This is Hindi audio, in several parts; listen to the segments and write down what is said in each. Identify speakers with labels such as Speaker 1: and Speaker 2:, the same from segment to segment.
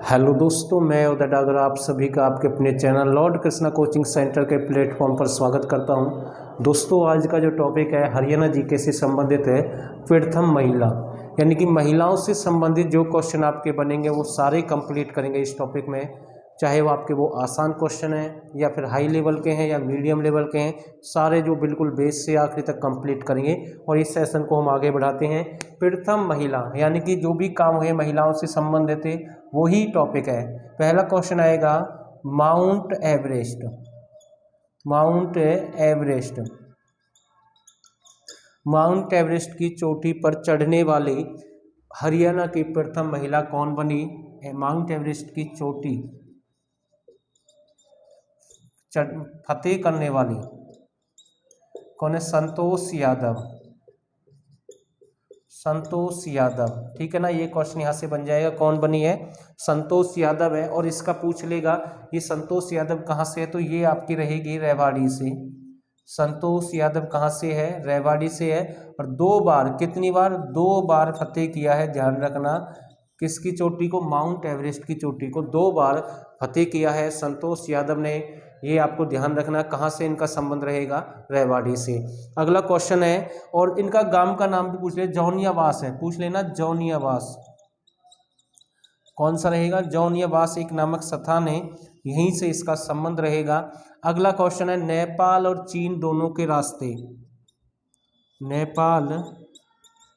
Speaker 1: हेलो दोस्तों, मैं उदय डागर आप सभी का आपके अपने channel Lord Krishna coaching centre के प्लेटफॉर्म पर स्वागत करता हूं। दोस्तों, आज का जो टॉपिक है हरियाणा जीके से संबंधित है प्रथम महिला, यानी कि महिलाओं से संबंधित जो क्वेश्चन आपके बनेंगे वो सारे कंप्लीट करेंगे इस टॉपिक में। चाहे वो आसान क्वेश्चन है या फिर हाई लेवल के हैं या मीडियम लेवल के हैं, सारे जो बिल्कुल बेस से आखिरी तक कंप्लीट करेंगे। और इस सेशन को हम आगे बढ़ाते हैं। प्रथम महिला यानी कि जो भी काम हुए महिलाओं से संबंधित है वही टॉपिक है। पहला क्वेश्चन आएगा mount Everest. Mount Everest mount Everest की चोटी पर चढ़ने वाली हरियाणा की प्रथम महिला कौन बनी? माउंट एवरेस्ट की चोटी फतेह करने वाली कौन है? संतोष यादव। संतोष यादव, ठीक है ना। ये क्वेश्चन यहाँ से बन जाएगा, कौन बनी है? संतोष यादव है। और इसका पूछ लेगा ये संतोष यादव कहाँ से है, तो ये आपकी रहेगी रेवाड़ी से। संतोष यादव कहाँ से है? रेवाड़ी से है। और 2 बार, कितनी बार? 2 बार फतेह किया है, ध्यान रखना। किसकी चोटी को? माउंट एवरेस्ट की चोटी को 2 बार फतेह किया है संतोष यादव ने। ये आपको ध्यान रखना। कहाँ से इनका संबंध रहेगा? रेवाड़ी से। अगला क्वेश्चन है, और इनका गांव का नाम भी पूछ ले। जौनियावास है, पूछ लेना जौनियावास। कौन सा रहेगा? जौनियावास एक नामक स्थान है, यहीं से इसका संबंध रहेगा। अगला क्वेश्चन है, नेपाल और चीन दोनों के रास्ते। नेपाल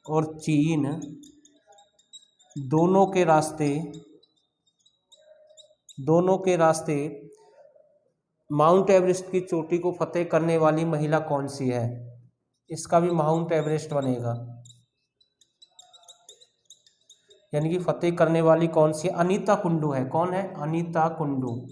Speaker 1: और चीन दोनों के रास्ते माउंट एवरेस्ट की चोटी को फतेह करने वाली महिला कौन सी है? इसका भी माउंट एवरेस्ट बनेगा, यानी कि फतेह करने वाली कौन सी है? अनीता कुंडू है। कौन है? अनीता कुंडू।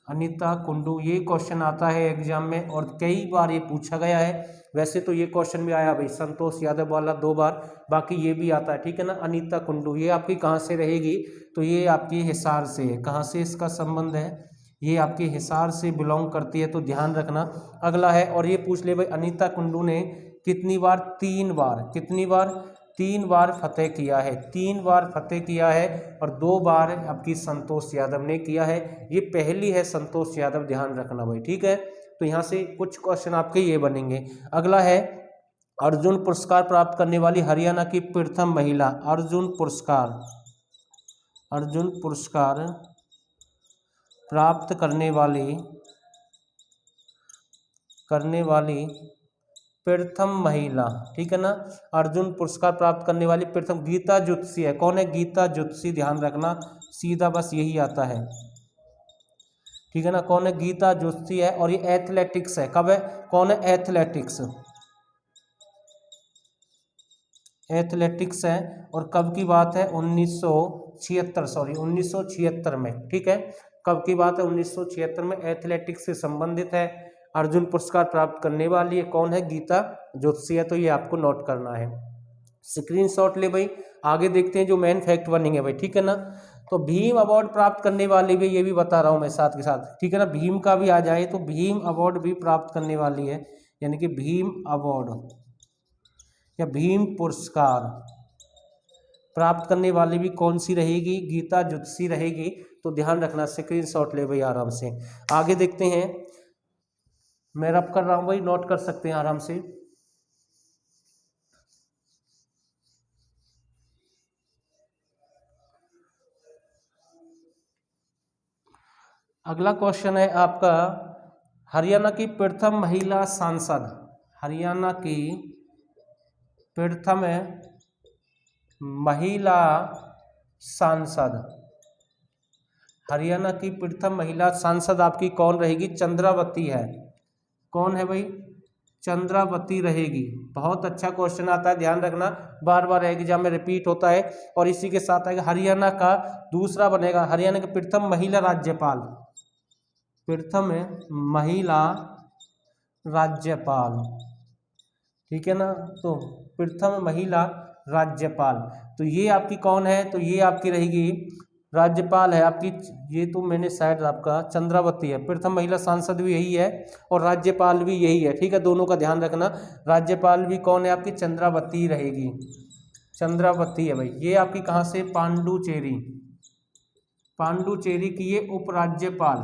Speaker 1: अनीता कुंडू, ये क्वेश्चन आता है एग्जाम में और कई बार ये पूछा गया है। वैसे तो ये क्वेश्चन भी आया भाई संतोष यादव वाला 2 बार, बाकी ये भी आता है, ठीक है ना। अनीता कुंडू ये आपकी कहाँ से रहेगी? तो ये आपकी हिसार से है। कहाँ से इसका संबंध है? ये आपकी हिसार से बिलोंग करती है, तो ध्यान रखना। अगला है, और ये पूछ ले भाई अनीता कुंडू ने कितनी बार? 3 बार। कितनी बार? 3 बार फतेह किया है। 3 बार फतेह किया है और 2 बार आपकी संतोष यादव ने किया है। ये पहली है संतोष यादव, ध्यान रखना भाई, ठीक है। तो यहाँ से कुछ क्वेश्चन आपके ये बनेंगे। अगला है, अर्जुन पुरस्कार प्राप्त करने वाली हरियाणा की प्रथम महिला। अर्जुन पुरस्कार प्राप्त करने वाली प्रथम महिला, ठीक है ना। अर्जुन पुरस्कार प्राप्त करने वाली प्रथम गीता जुत्सी है। कौन है? गीता जुत्सी, ध्यान रखना। सीधा बस यही आता है, ठीक है ना। कौन है? गीता जुत्सी है। और ये एथलेटिक्स है। कब है? कौन है? एथलेटिक्स है। और कब की बात है? 1976 में, ठीक है। कब की बात है? 1976 में। एथलेटिक्स से संबंधित है। अर्जुन पुरस्कार प्राप्त करने वाली है कौन है? गीता ज्योतिषी है। तो ये आपको नोट करना है, स्क्रीनशॉट ले भाई। आगे देखते हैं जो मेन फैक्ट बनेंगे भाई, ठीक है ना। तो भीम अवार्ड प्राप्त करने वाली भी, ये भी बता रहा हूँ मैं साथ के साथ, ठीक है ना। भीम का भी आ जाए तो भीम अवार्ड भी प्राप्त करने वाली है, यानी कि भीम अवार्ड या भीम पुरस्कार प्राप्त करने वाली भी कौन सी रहेगी? गीता जुत्सी रहेगी। तो ध्यान रखना, स्क्रीनशॉट ले भाई आराम से। आगे देखते हैं, मैं रब कर रहा हूं भाई, नोट कर सकते हैं आराम से। अगला क्वेश्चन है आपका, हरियाणा की प्रथम महिला सांसद। हरियाणा की प्रथम महिला सांसद। हरियाणा की प्रथम महिला सांसद आपकी कौन रहेगी? चंद्रावती है। कौन है भाई? चंद्रावती रहेगी। बहुत अच्छा क्वेश्चन आता है, ध्यान रखना, बार बार एग्जाम में रिपीट होता है। और इसी के साथ आएगा हरियाणा का दूसरा बनेगा, हरियाणा की प्रथम महिला राज्यपाल। प्रथम महिला राज्यपाल, ठीक है ना। तो प्रथम महिला राज्यपाल, तो ये आपकी कौन है? तो ये आपकी रहेगी राज्यपाल है आपकी। ये तो मैंने शायद आपका चंद्रावती है। प्रथम महिला सांसद भी यही है और राज्यपाल भी यही है, ठीक है। दोनों का ध्यान रखना। राज्यपाल भी कौन है आपकी? चंद्रावती रहेगी। चंद्रावती है भाई। ये आपकी कहाँ से, पांडुचेरी, पांडुचेरी की ये उपराज्यपाल,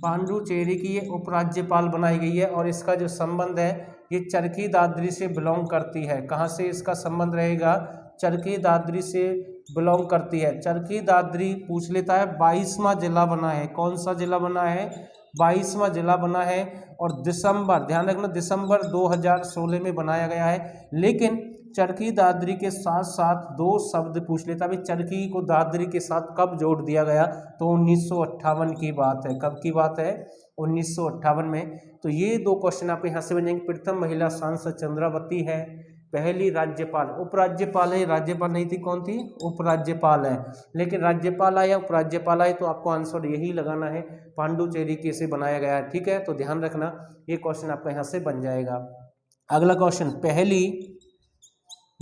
Speaker 1: पांडुचेरी की ये उपराज्यपाल बनाई गई है। और इसका जो संबंध है ये चरखी दादरी से बिलोंग करती है। कहाँ से इसका संबंध रहेगा, चरखी दादरी से बिलोंग करती है। चरखी दादरी पूछ लेता है 22वां जिला बना है। कौन सा जिला बना है, 22वां जिला बना है। और दिसंबर, ध्यान रखना, दिसंबर 2016 में बनाया गया है। लेकिन चरखी दादरी के साथ साथ दो शब्द पूछ लेता है, चरखी को दादरी के साथ कब जोड़ दिया गया, तो 1958 की बात है। कब की बात है, 1958 में। तो ये दो क्वेश्चन आपके यहाँ से बन जाएंगे। प्रथम महिला सांसद चंद्रावती है, पहली राज्यपाल, उपराज्यपाल है, राज्यपाल नहीं थी, कौन थी, उपराज्यपाल है। लेकिन राज्यपाल आया, उपराज्यपाल आए, तो आपको आंसर यही लगाना है, पांडुचेरी के से बनाया गया है। ठीक है, तो ध्यान रखना ये क्वेश्चन आपका यहाँ से बन जाएगा। अगला क्वेश्चन, पहली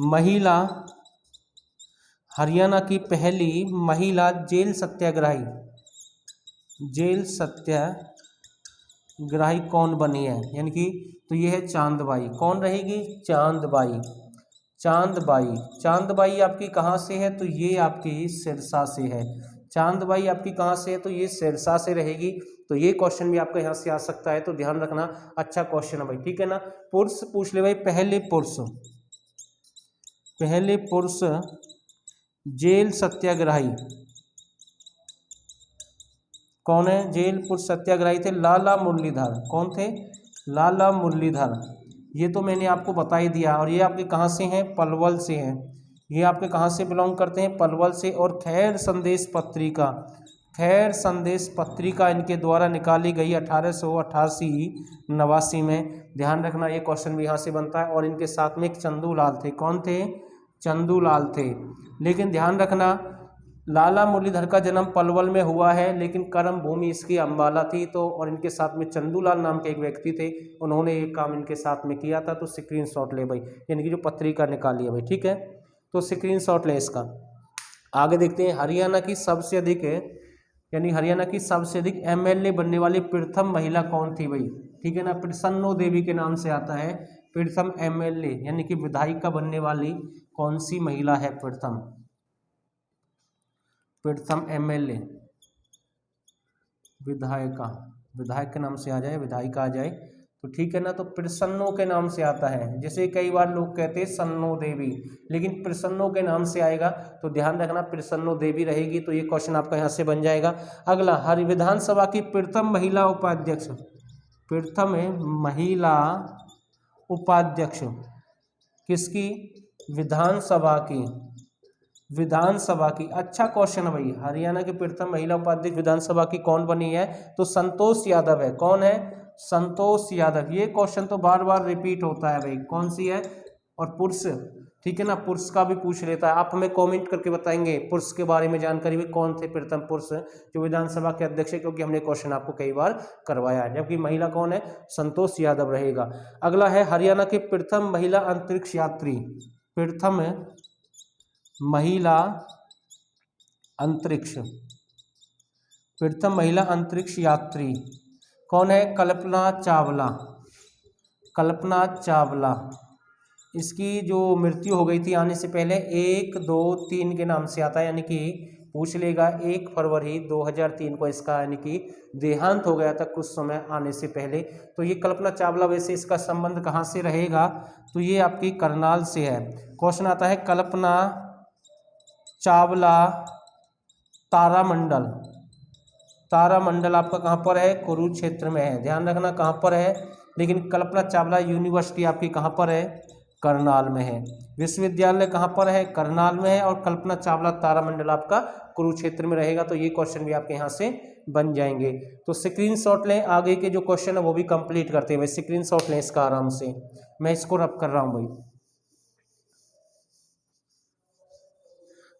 Speaker 1: महिला, हरियाणा की पहली महिला जेल सत्याग्रही, जेल सत्याग्रही कौन बनी है, यानी कि तो ये है चांदबाई। कौन रहेगी, चांदबाई, चांदबाई। चांदबाई आपकी कहाँ से है, तो ये आपकी सिरसा से है। चांदबाई आपकी कहाँ से है, तो ये सिरसा से रहेगी। तो ये क्वेश्चन भी आपका यहाँ से आ सकता है, तो ध्यान रखना, अच्छा क्वेश्चन है भाई। ठीक है ना। पुरुष पूछ ले भाई, पहले पुरुष, पहले पुरुष जेल सत्याग्रही कौन है, जेल पुरुष सत्याग्रही थे लाला मुरलीधर। कौन थे, लाला मुरलीधर। ये तो मैंने आपको बता ही दिया। और ये आपके कहाँ से हैं, पलवल से हैं। ये आपके कहाँ से बिलोंग करते हैं, पलवल से। और खैर संदेश पत्रिका, खैर संदेश पत्रिका इनके द्वारा निकाली गई 1888-89 में। ध्यान रखना, ये क्वेश्चन भी यहाँ से बनता है। और इनके साथ में एक चंदूलाल थे। कौन थे, चंदूलाल थे। लेकिन ध्यान रखना, लाला मुरलीधर का जन्म पलवल में हुआ है, लेकिन कर्म भूमि इसकी अम्बाला थी। तो और इनके साथ में चंदूलाल नाम के एक व्यक्ति थे, उन्होंने ये काम इनके साथ में किया था। तो स्क्रीनशॉट ले भाई, यानी कि जो पत्रिका निकाली है भाई। ठीक है, तो स्क्रीनशॉट ले इसका। आगे देखते हैं, हरियाणा की सबसे अधिक यानी हरियाणा की सबसे अधिक MLA बनने वाली प्रथम महिला कौन थी भाई। ठीक है ना, प्रसन्नो देवी के नाम से आता है प्रथम MLA, यानी कि विधायिका बनने वाली कौन सी महिला है, प्रथम MLA, विधायिका, विधायक के नाम से आ जाए, विधायिका आ जाए तो ठीक है ना। तो प्रसन्नो के नाम से आता है। जैसे कई बार लोग कहते हैं सन्नो देवी, लेकिन प्रसन्नो के नाम से आएगा, तो ध्यान रखना प्रसन्नो देवी रहेगी। तो ये क्वेश्चन आपका यहाँ से बन जाएगा। अगला, हर विधानसभा की प्रथम महिला उपाध्यक्ष, प्रथम महिला उपाध्यक्ष किसकी, विधानसभा की, विधानसभा की। अच्छा क्वेश्चन है भाई, हरियाणा की प्रथम महिला उपाध्यक्ष विधानसभा की कौन बनी है, तो संतोष यादव है। कौन है, संतोष यादव। ये क्वेश्चन तो बार बार रिपीट होता है भाई, कौन सी है, और पुरुष। ठीक है ना, पुरुष का भी पूछ लेता है। आप हमें कमेंट करके बताएंगे पुरुष के बारे में जानकारी भी, कौन थे प्रथम पुरुष जो विधानसभा के अध्यक्ष है, क्योंकि हमने क्वेश्चन आपको कई बार करवाया है। जबकि महिला कौन है, संतोष यादव रहेगा। अगला है, हरियाणा की प्रथम महिला अंतरिक्ष यात्री, प्रथम महिला अंतरिक्ष, प्रथम महिला अंतरिक्ष यात्री कौन है, कल्पना चावला, कल्पना चावला। इसकी जो मृत्यु हो गई थी आने से पहले 1, 2, 3 के नाम से आता है, यानी कि पूछ लेगा 1 फरवरी 2003 को इसका यानी कि देहांत हो गया था कुछ समय आने से पहले। तो ये कल्पना चावला, वैसे इसका संबंध कहाँ से रहेगा, तो ये आपकी करनाल से है। क्वेश्चन आता है, कल्पना चावला तारामंडल, तारामंडल आपका कहाँ पर है, कुरुक्षेत्र में है। ध्यान रखना कहाँ पर है, लेकिन कल्पना चावला यूनिवर्सिटी आपकी कहाँ पर है, करनाल में है। विश्वविद्यालय कहाँ पर है, करनाल में है। और कल्पना चावला तारामंडल आपका कुरुक्षेत्र में रहेगा। तो ये क्वेश्चन भी आपके यहाँ से बन जाएंगे। तो स्क्रीनशॉट लें, आगे के जो क्वेश्चन है वो भी कंप्लीट करते हैं भाई। स्क्रीनशॉट लें इसका आराम से, मैं इसको रब कर रहा हूँ भाई।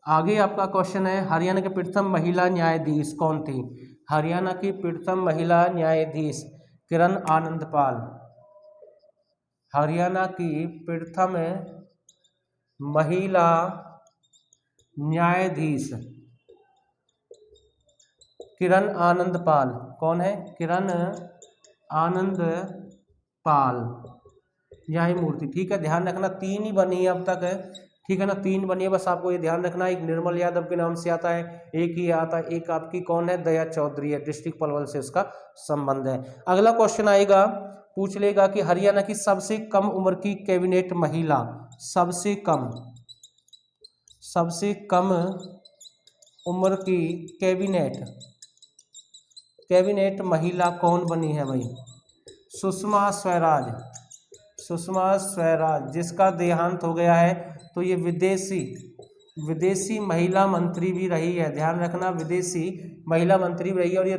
Speaker 1: आगे आपका क्वेश्चन है, हरियाणा के प्रथम महिला न्यायाधीश कौन थी। हरियाणा की प्रथम महिला न्यायाधीश किरण आनंद पाल। हरियाणा की प्रथम महिला न्यायाधीश किरण आनंद पाल। कौन है, किरण आनंद पाल न्यायमूर्ति। ठीक है, ध्यान रखना 3 ही बनी है अब तक, ठीक है ना, 3 बनी है, बस आपको ये ध्यान रखना है। एक निर्मल यादव के नाम से आता है, एक ही आता है, एक आपकी कौन है, दया चौधरी है, डिस्ट्रिक्ट पलवल से उसका संबंध है। अगला क्वेश्चन आएगा, पूछ लेगा कि हरियाणा की सबसे कम उम्र की कैबिनेट महिला, सबसे कम उम्र की कैबिनेट महिला कौन बनी है भाई? सुषमा स्वराज, जिसका देहांत हो गया है। तो ये विदेशी महिला मंत्री भी रही है, ध्यान रखना, विदेशी महिला मंत्री भी रही है, और ये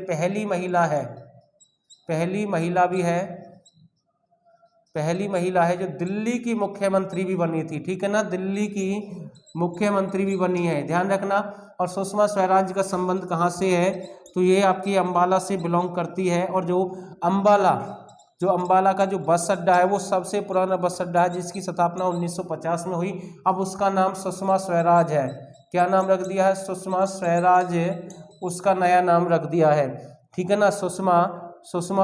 Speaker 1: पहली महिला है जो दिल्ली की मुख्यमंत्री भी बनी थी, ठीक है ना, दिल्ली की मुख्यमंत्री भी बनी है, ध्यान रखना। और सुषमा स्वराज का संबंध कहाँ से है? तो ये आपकी अंबाला से बिलोंग करती है, और जो अंबाला का जो बस अड्डा है वो सबसे पुराना बस अड्डा है, जिसकी स्थापना 1950 में हुई। अब उसका नाम सुषमा स्वराज है। क्या नाम रख दिया है? सुषमा स्वराज, उसका नया नाम रख दिया है, ठीक है ना, सुषमा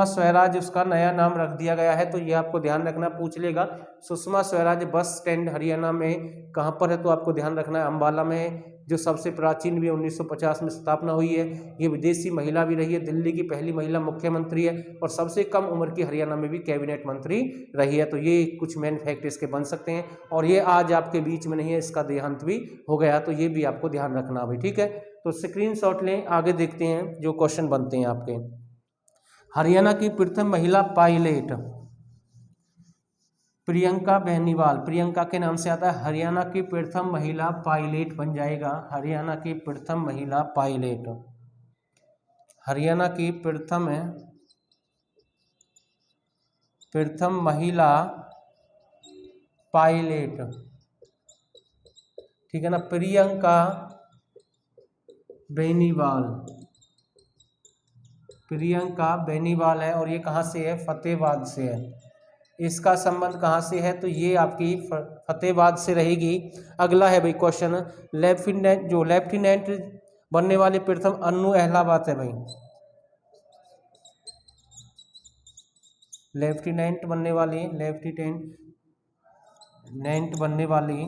Speaker 1: स्वराज उसका नया नाम रख दिया गया है। तो ये आपको ध्यान रखना, पूछ लेगा सुषमा स्वराज बस स्टैंड हरियाणा में कहाँ पर है, तो आपको ध्यान रखना है अंबाला में, जो सबसे प्राचीन भी 1950 में स्थापना हुई है। ये विदेशी महिला भी रही है, दिल्ली की पहली महिला मुख्यमंत्री है, और सबसे कम उम्र की हरियाणा में भी कैबिनेट मंत्री रही है। तो ये कुछ मेन फैक्ट इसके बन सकते हैं, और ये आज आपके बीच में नहीं है, इसका देहांत भी हो गया, तो ये भी आपको ध्यान रखना भाई, ठीक है। तो स्क्रीनशॉट लें, आगे देखते हैं जो क्वेश्चन बनते हैं आपके। हरियाणा की प्रथम महिला पायलट प्रियंका बेनीवाल, प्रियंका के नाम से आता है, हरियाणा की प्रथम महिला पायलट बन जाएगा, हरियाणा की प्रथम महिला पायलट, हरियाणा की प्रथम महिला पायलट, ठीक है ना, प्रियंका बेनीवाल है, और ये कहाँ से है? फतेहाबाद से है। इसका संबंध कहाँ से है? तो ये आपकी फतेहाबाद से रहेगी। अगला है भाई क्वेश्चन, लेफ्टिनेंट बनने वाले प्रथम अन्नू अहलावत है भाई, लेफ्टिनेंट बनने वाली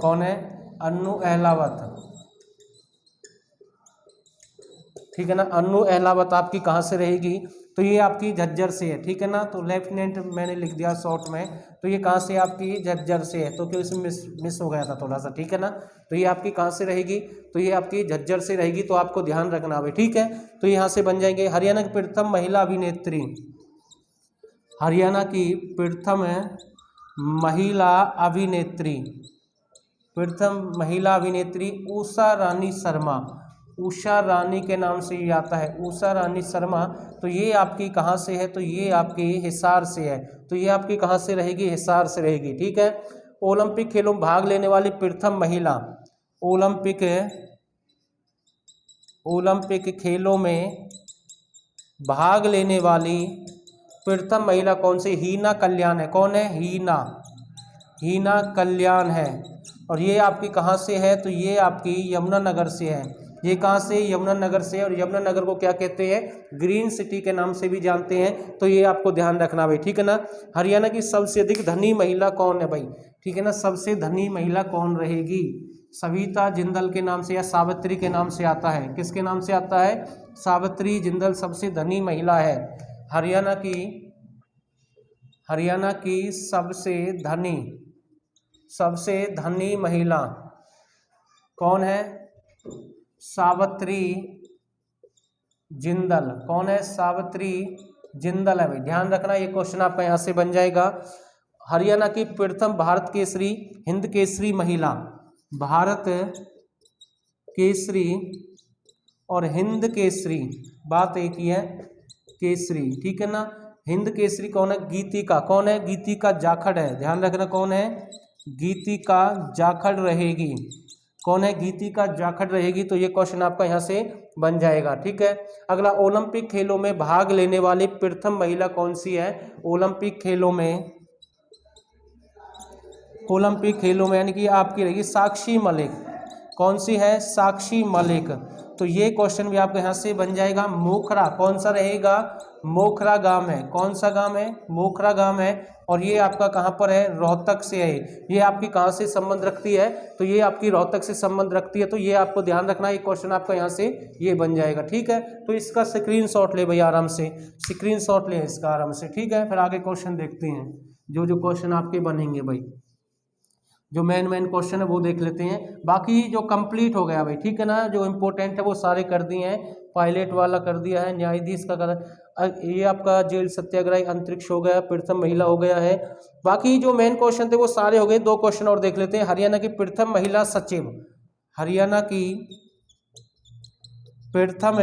Speaker 1: कौन है? अन्नू अहलावत, ठीक है ना, अन्नू अहलावत आपकी कहाँ से रहेगी? तो ये आपकी झज्जर से है, ठीक है ना। तो लेफ्टिनेंट मैंने लिख दिया शॉर्ट में, तो ये कहाँ से आपकी? झज्जर से है, तो क्यों इसमें मिस हो गया था थोड़ा सा, ठीक है ना। तो ये आपकी कहाँ से रहेगी? तो ये आपकी झज्जर से रहेगी, तो आपको ध्यान रखना है, ठीक है। तो यहाँ से बन जाएंगे हरियाणा की प्रथम महिला अभिनेत्री, हरियाणा की प्रथम महिला अभिनेत्री उषा रानी के नाम से ये आता है, उषा रानी शर्मा। तो ये आपकी कहाँ से है? तो ये आपकी हिसार से है, तो ये आपकी कहाँ से रहेगी? हिसार से रहेगी, ठीक है। ओलंपिक खेलों में भाग लेने वाली प्रथम महिला, ओलंपिक खेलों में भाग लेने वाली प्रथम महिला कौन सी? हीना कल्याण है। कौन है? हीना कल्याण है, और ये आपकी कहाँ से है? तो ये आपकी यमुनानगर से है। ये कहाँ से? यमुनानगर से, और यमुनानगर को क्या कहते हैं? ग्रीन सिटी के नाम से भी जानते हैं, तो ये आपको ध्यान रखना भाई, ठीक है ना। हरियाणा की सबसे अधिक धनी महिला कौन है भाई, ठीक है ना, सबसे धनी महिला कौन रहेगी? सविता जिंदल के नाम से या सावित्री के नाम से आता है, किसके नाम से आता है? सावित्री जिंदल सबसे धनी महिला है। हरियाणा की सबसे धनी महिला कौन है? सावित्री जिंदल। कौन है? सावित्री जिंदल है भाई, ध्यान रखना, ये क्वेश्चन आपका यहाँ से बन जाएगा। हरियाणा की प्रथम भारत केसरी हिंद केसरी महिला, भारत केसरी और हिंद केसरी बात एक ही है, केसरी, ठीक है ना। हिंद केसरी कौन है? गीतिका। कौन है? गीतिका जाखड़ है, ध्यान रखना, कौन है? गीतिका जाखड़ रहेगी। कौन है? गीतिका जाखड़ रहेगी। तो ये क्वेश्चन आपका यहाँ से बन जाएगा, ठीक है। अगला, ओलंपिक खेलों में भाग लेने वाली प्रथम महिला कौन सी है? ओलंपिक खेलों में यानी कि आपकी रहेगी साक्षी मलिक। कौन सी है? साक्षी मलिक। तो ये क्वेश्चन भी आपके यहाँ से बन जाएगा। मोखरा कौन सा रहेगा, मोखरा गांव है, कौन सा गांव है, मोखरा गांव है, और ये आपका कहाँ पर है, रोहतक से है। ये आपकी कहाँ से संबंध रखती है, तो ये आपकी रोहतक से संबंध रखती है, तो ये आपको ध्यान रखना, ये क्वेश्चन आपका यहाँ से ये बन जाएगा। ठीक है, तो इसका स्क्रीनशॉट ले भैया, आराम से स्क्रीनशॉट ले इसका आराम से। ठीक है, फिर आगे क्वेश्चन देखते हैं, जो जो क्वेश्चन आपके बनेंगे भाई, जो मेन क्वेश्चन है वो देख लेते हैं। बाकी जो कंप्लीट हो गया भाई, ठीक है ना, जो इम्पोर्टेंट है वो सारे कर दिए हैं। पायलट वाला कर दिया है, न्यायाधीश का कर, ये आपका जेल सत्याग्रह, अंतरिक्ष हो गया, प्रथम महिला हो गया है। बाकी जो मेन क्वेश्चन थे वो सारे हो गए। दो क्वेश्चन और देख लेते हैं। हरियाणा की प्रथम महिला सचिव, हरियाणा की प्रथम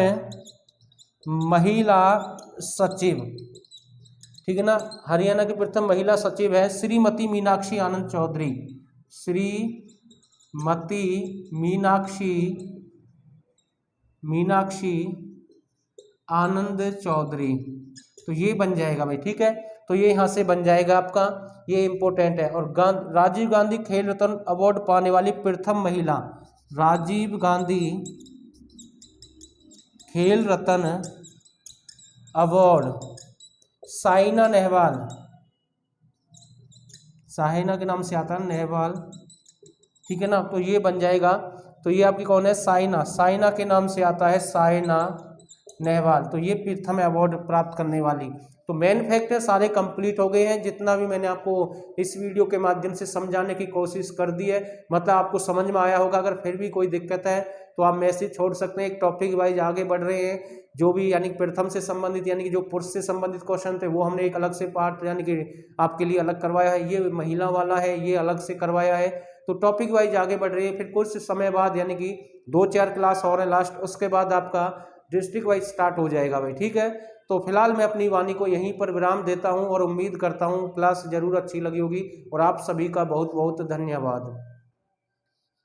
Speaker 1: महिला सचिव, ठीक है ना, हरियाणा की प्रथम महिला सचिव है श्रीमती मीनाक्षी आनंद चौधरी, श्रीमती मीनाक्षी आनंद चौधरी। तो ये बन जाएगा भाई। ठीक है, तो ये यहाँ से बन जाएगा आपका, ये इंपॉर्टेंट है। और राजीव गांधी खेल रत्न अवार्ड पाने वाली प्रथम महिला, राजीव गांधी खेल रत्न अवार्ड, साइना नेहवाल, साइना के नाम से आता है नेहवाल, ठीक है ना, तो ये बन जाएगा। तो ये आपकी कौन है, साइना, साइना के नाम से आता है, साइना नेहवाल। तो ये प्रथम अवार्ड प्राप्त करने वाली। तो मेन फैक्ट है सारे कंप्लीट हो गए हैं, जितना भी मैंने आपको इस वीडियो के माध्यम से समझाने की कोशिश कर दी है, मतलब आपको समझ में आया होगा। अगर फिर भी कोई दिक्कत है तो आप मैसेज छोड़ सकते हैं। एक टॉपिक वाइज आगे बढ़ रहे हैं, जो भी यानी प्रथम से संबंधित, यानी कि जो पुरुष से संबंधित क्वेश्चन थे वो हमने एक अलग से पार्ट यानी कि आपके लिए अलग करवाया है। ये महिला वाला है, ये अलग से करवाया है। तो टॉपिक वाइज आगे बढ़ रही है। फिर कुछ समय बाद यानी कि 2-4 क्लास और है लास्ट, उसके बाद आपका डिस्ट्रिक्ट वाइज स्टार्ट हो जाएगा भाई। ठीक है, तो फिलहाल मैं अपनी वाणी को यहीं पर विराम देता हूं और उम्मीद करता हूं क्लास जरूर अच्छी लगी होगी। और आप सभी का बहुत बहुत धन्यवाद।